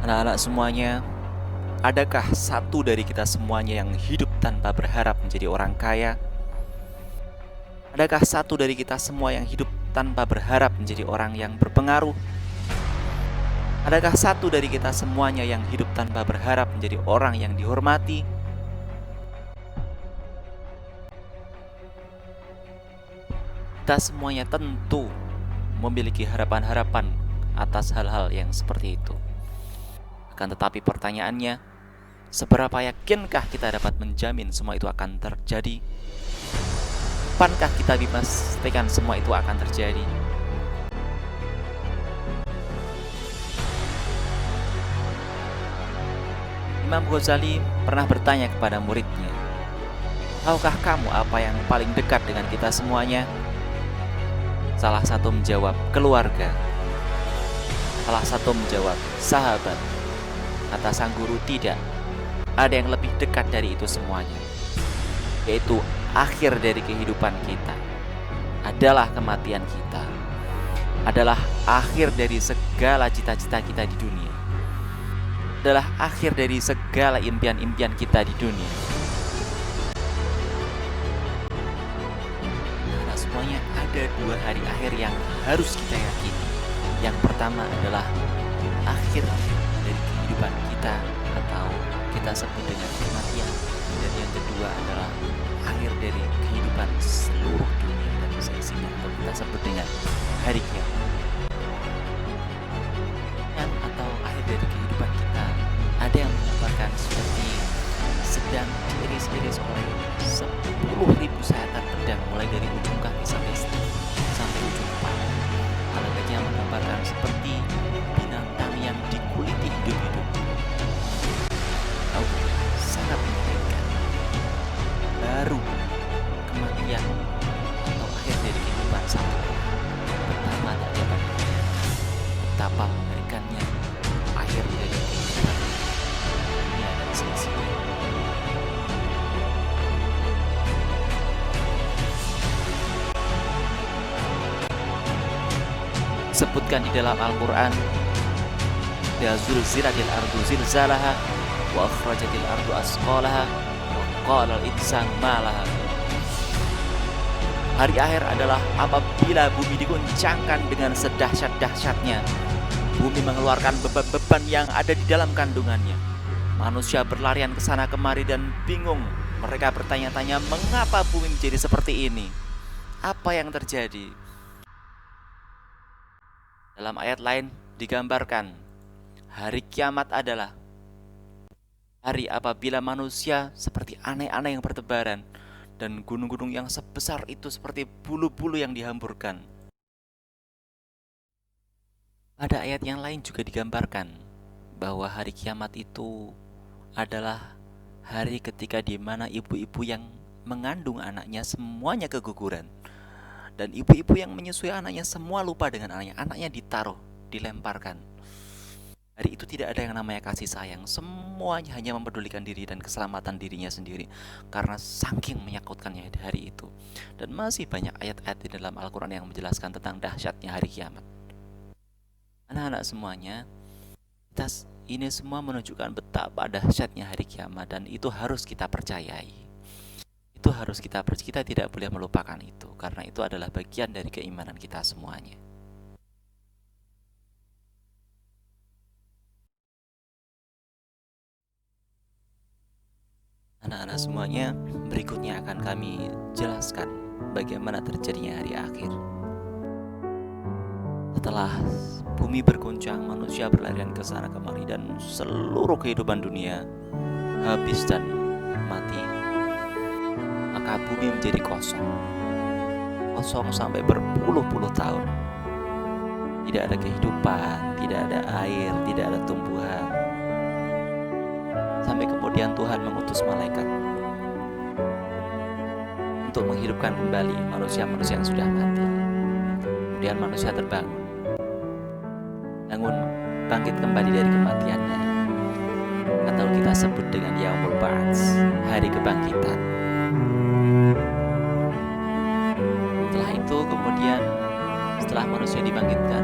Anak-anak semuanya, adakah satu dari kita semuanya yang hidup tanpa berharap menjadi orang kaya? Adakah satu dari kita semua yang hidup tanpa berharap menjadi orang yang berpengaruh? Adakah satu dari kita semuanya yang hidup tanpa berharap menjadi orang yang dihormati? Kita semuanya tentu memiliki harapan-harapan atas hal-hal yang seperti itu. Akan tetapi pertanyaannya, seberapa yakinkah kita dapat menjamin semua itu akan terjadi? Kapankah kita dipastikan semua itu akan terjadi? Imam Ghazali pernah bertanya kepada muridnya, "Tahukah kamu apa yang paling dekat dengan kita semuanya?" Salah satu menjawab, "Keluarga." Salah satu menjawab, "Sahabat." Kata sang guru, "Tidak, ada yang lebih dekat dari itu semuanya, yaitu akhir dari kehidupan kita adalah kematian kita, adalah akhir dari segala cita-cita kita di dunia, adalah akhir dari segala impian-impian kita di dunia." Karena semuanya ada dua hari akhir yang harus kita yakini. Yang pertama adalah akhir dari kehidupan kita atau kita sebut dengan kematian, dan yang kedua adalah akhir dari kehidupan seluruh dunia dan seisinya atau kita sebut dengan hari kiamat. Atau akhir dari kehidupan kita, ada yang menggambarkan seperti sedang diiris-iris oleh 10.000 sayatan pedang mulai dari ujung kaki sampai ujung kepala. Ada lagi yang menggambarkan seperti binatang yang dikuliti hidup-hidup. Sangat menyakitkan. Baru kematian atau akhir dari kehidupan satu pertama tak dapat betapa mengerikannya akhir dari kehidupan dunia dan seisinya. Disebutkan di dalam Al-Quran, "Ya zulzilatil ardu zilzalaha wa akhrajatil ardu asqalaha wa qala al-insanu ma laha." Hari akhir adalah apabila bumi diguncangkan dengan sedahsyat-dahsyatnya. Bumi mengeluarkan beban-beban yang ada di dalam kandungannya. Manusia berlarian ke sana kemari dan bingung. Mereka bertanya-tanya, mengapa bumi menjadi seperti ini? Apa yang terjadi? Dalam ayat lain digambarkan, hari kiamat adalah hari apabila manusia seperti aneh-aneh yang bertebaran dan gunung-gunung yang sebesar itu seperti bulu-bulu yang dihamburkan. Pada ayat yang lain juga digambarkan bahwa hari kiamat itu adalah hari ketika di mana ibu-ibu yang mengandung anaknya semuanya keguguran, dan ibu-ibu yang menyusui anaknya semua lupa dengan anaknya. Anaknya ditaruh, dilemparkan. Hari itu tidak ada yang namanya kasih sayang. Semuanya hanya mempedulikan diri dan keselamatan dirinya sendiri, karena saking menakutkannya di hari itu. Dan masih banyak ayat-ayat di dalam Al-Quran yang menjelaskan tentang dahsyatnya hari kiamat. Anak-anak semuanya, ini semua menunjukkan betapa dahsyatnya hari kiamat, dan itu harus kita percayai. Itu harus kita tidak boleh melupakan itu, karena itu adalah bagian dari keimanan kita semuanya. Anak-anak semuanya, berikutnya akan kami jelaskan bagaimana terjadinya hari akhir. Setelah bumi berguncang, manusia berlarian ke sana kemari, dan seluruh kehidupan dunia habis dan mati, maka bumi menjadi kosong sampai berpuluh-puluh tahun. Tidak ada kehidupan, tidak ada air, tidak ada tumbuhan. Sampai kemudian Tuhan mengutus malaikat untuk menghidupkan kembali manusia-manusia yang sudah mati. Kemudian manusia terbangun, bangkit kembali dari kematiannya, atau kita sebut dengan Yaumul Ba'ats, hari kebangkitan. Setelah itu kemudian, setelah manusia dibangkitkan,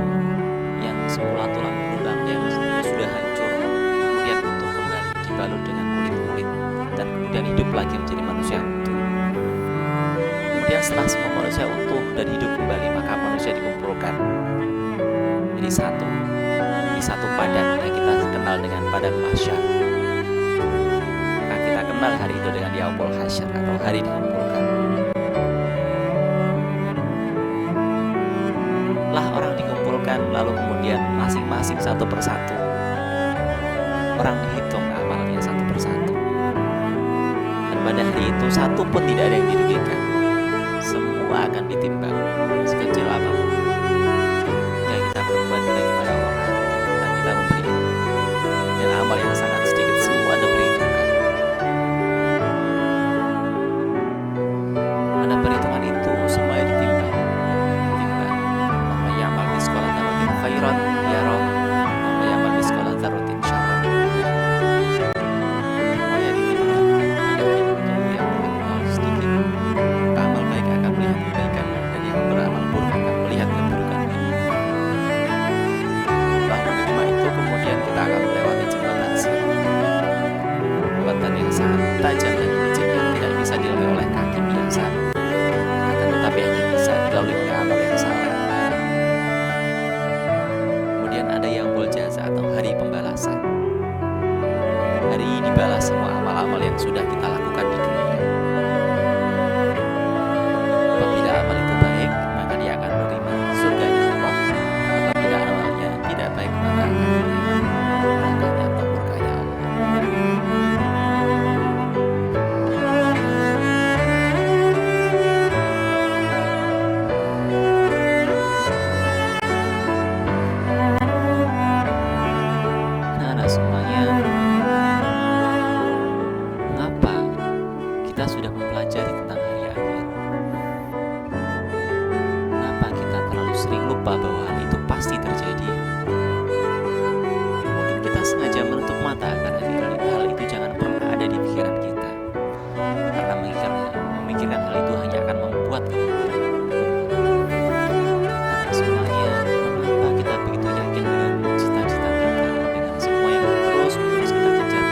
yang semula tulang belulang yang sudah hancur Kemudian setelah semua manusia utuh dan hidup kembali, maka manusia dikumpulkan jadi satu, di satu padang yang kita kenal dengan padang mahsyar. Maka kita kenal hari itu dengan yaumul hasyr atau hari dikumpulkan. Setelah orang dikumpulkan, lalu kemudian masing-masing satu persatu orang dihitung amalnya satu persatu. Dan pada hari itu satu pun tidak ada yang dirugikan. Semua akan ditimbang sekecil apapun yang kita berbuat baik kepada orang, dan kita memberi dan amal yang sangat sedikit semua diperhitungkan. Pada perhitungan itu semuanya ditimbang. Wa ya'mal misqala dzarratin khairan yarah wa ya'mal misqala dzarratin syarran yarah. Semuanya ditimbang. Ada itu yang beramal sedikit, amal baik akan melihat kebaikan, dan yang beramal buruk akan melihat keburukan. Setelah menerima itu, kemudian kita akan melewati jembatan sirat, jembatan yang sangat tajam dan licin yang tidak bisa dilalui oleh kaki biasa, akan tetapi hanya bisa dilalui oleh amal yang saleh. Kemudian ada yaumul jaza atau hari pembalasan. Hari ini dibalas semua amal-amal yang sudah kita lakukan di dunia. Apabila amal itu baik, maka dia akan menerima surganya Allah. Apabila amalnya tidak baik, maka akan menerima nerakanya atau murkanya Allah. Nah, semuanya, mengapa kita sudah mempelajari tentang hari akhir? Kenapa kita terlalu sering lupa bahwa hal itu pasti terjadi? Mungkin kita sengaja menutup mata agar hal itu jangan pernah ada di pikiran kita, karena memikirkan hal itu hanya akan membuat kekhawatiran. Nah, semuanya, mengapa kita begitu yakin dengan cita-cita kita, dengan semua yang terus-menerus kita kejar,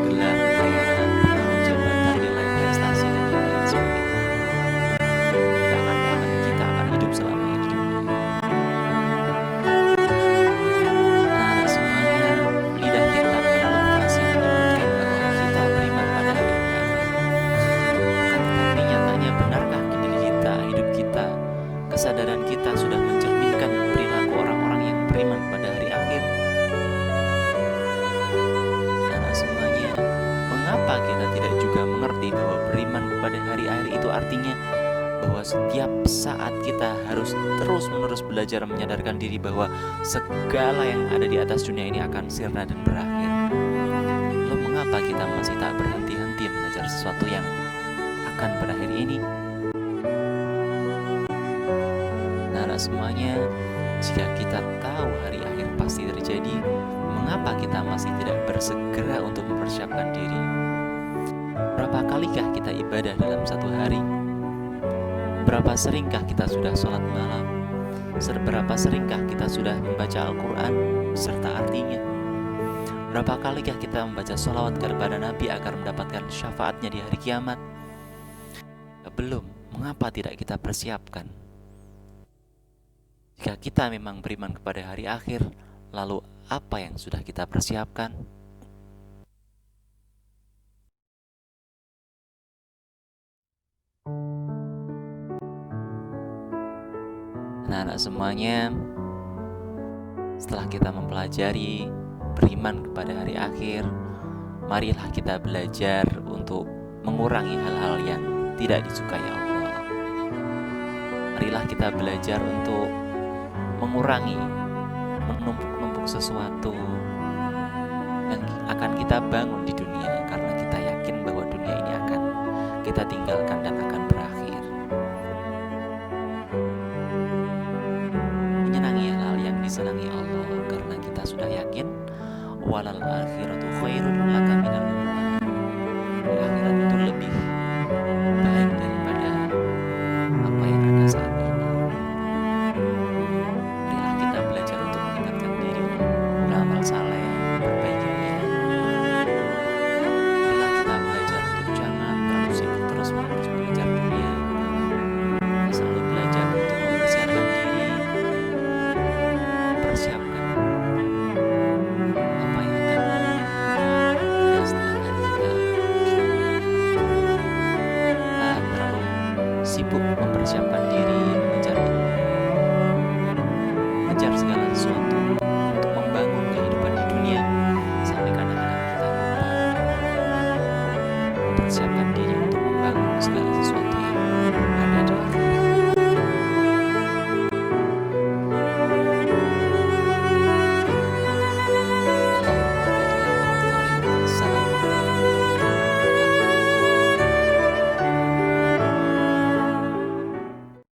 gelar, kekayaan, pengaruh jabatan, nilai prestasi, dan yang lain sebagainya? Kita akan hidup selamanya di dunia. Nah, semuanya, lidah kita terlalu fasih menyebutkan bahwa kita beriman pada hari akhir. Akan tetapi nyatanya, benarkah diri kita, hidup kita, kesadaran kita sudah mencerminkan perilaku orang-orang yang beriman pada hari akhir? Karena semuanya, mengapa kita tidak juga mengerti bahwa beriman kepada hari akhir itu artinya bahwa setiap saat kita harus terus-menerus belajar menyadarkan diri bahwa segala yang ada di atas dunia ini akan sirna dan berakhir. Lalu mengapa kita masih tak berhenti-henti mengejar sesuatu yang akan berakhir ini? Nah, semuanya, jika kita tahu hari akhir pasti terjadi, mengapa kita masih tidak bersegera untuk mempersiapkan diri? Berapa kalikah kita ibadah dalam satu hari? Berapa seringkah kita sudah sholat malam? Seberapa seringkah kita sudah membaca Al-Quran beserta artinya? Berapa kalikah kita membaca sholawat kepada Nabi agar mendapatkan syafaatnya di hari kiamat? Belum, mengapa tidak kita persiapkan? Jika kita memang beriman kepada hari akhir, lalu apa yang sudah kita persiapkan? Anak-anak semuanya, setelah kita mempelajari beriman kepada hari akhir, marilah kita belajar untuk mengurangi hal-hal yang tidak disukai Allah. Marilah kita belajar untuk mengurangi menumpuk-numpuk sesuatu yang akan kita bangun di dunia, karena kita yakin bahwa dunia ini akan kita tinggalkan dan akan berakhir. Menyenangi hal yang disenangi Allah, karena kita sudah yakin walal akhiratu khairun laka minal ula. Akhirat itu lebih baik daripada apa yang ada saat ini. Marilah kita belajar untuk meningkatkan diri, beramal saleh, memperbaiki niat. Marilah kita belajar untuk jangan terlalu sibuk terus-menerus mengejar dunia, segala sesuatu.